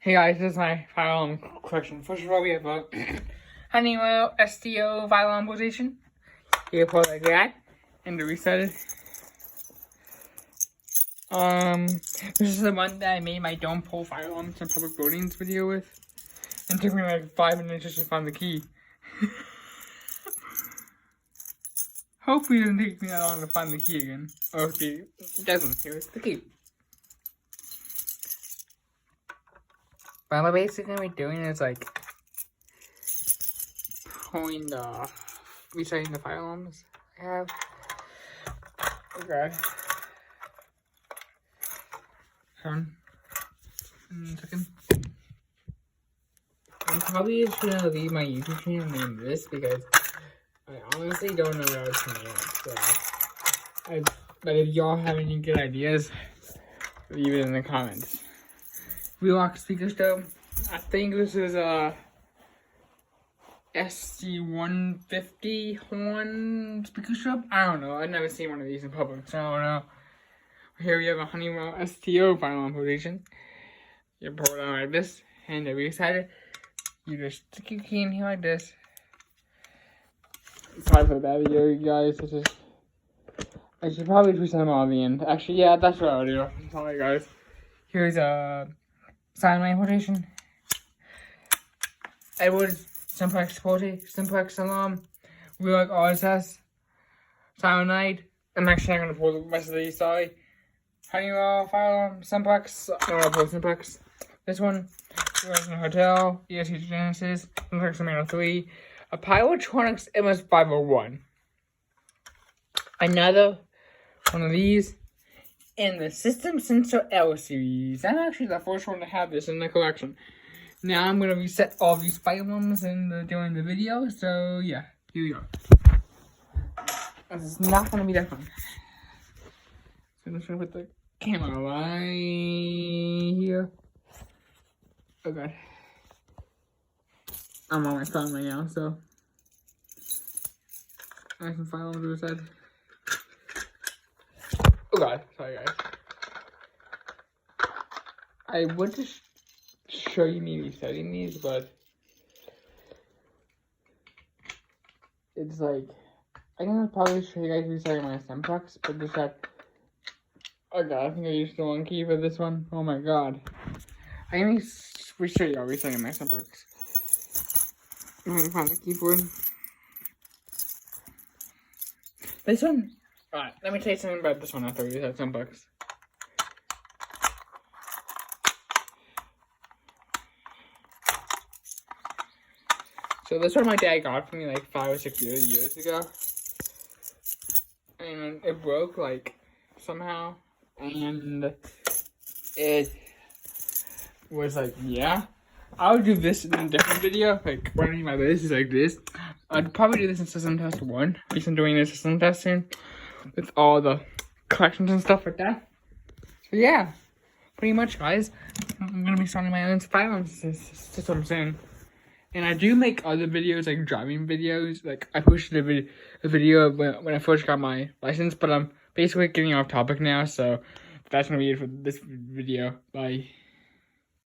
Hey guys, this is my firearm collection. First of all, we have a Honeywell STO firearm position. You put it like that, and to reset it. This is the one that I made my don't pull firearms in public buildings video with. It took me like 5 minutes just to find the key. Hopefully it doesn't take me that long to find the key again. Or if it doesn't, here's the key. What I'm basically gonna be doing is like resetting the fire alarms I have. Okay. Hold on. A second. I'm probably just gonna leave my YouTube channel named this because I honestly don't know what I was gonna name it. But if y'all have any good ideas, leave it in the comments. Relock speaker stove. I think this is a SC150 horn speaker stove. I don't know. I've never seen one of these in public, so I don't know. Here we have a Honeywell STO firearm position. You pull it on like this, and to reset it, you just stick your key in here like this. Sorry for the bad video, you guys. I should probably reset them all at the end. Actually, yeah, that's what I'll do. Sorry, guys. Here's a cyanide quotation. Edward simplex alarm. Relock RSS. Cyanide. I'm actually not gonna pull the rest of these, sorry. Honeywell fire alarm, simplex. I'm gonna pull simplex. This one. Relock in a hotel. ESC Genesis. Simplex Amino 3. A Pyrotronics MS501. Another one of these. In the System Sensor L series. I'm actually the first one to have this in the collection. Now I'm going to reset all these firearms during the video. So yeah, here we go. This is not going to be that fun. So I'm just going to put the camera right here. Oh god. I'm on my phone right now, so. I have some firearms to the side. Oh god, sorry guys. I would just show you me resetting these, but it's like I can probably show you guys resetting my simplex, but just that. Oh god, I think I used the wrong key for this one. Oh my god. I can show you all resetting my simplex. I'm gonna find the keyboard. This one. Alright, let me tell you something about this one after we reset simplex. So this one my dad got for me like 5 or 6 years ago. And it broke like somehow. And it was like, yeah. I would do this in a different video. Like what I mean by this is like this. I'd probably do this in system test 1. Because I'm doing a system test soon. With all the collections and stuff like that. So yeah. Pretty much guys. I'm gonna be starting my own firearms. That's what I'm saying. And I do make other videos, like driving videos. Like, I posted a video when I first got my license. But I'm basically getting off topic now. So, that's going to be it for this video. Bye.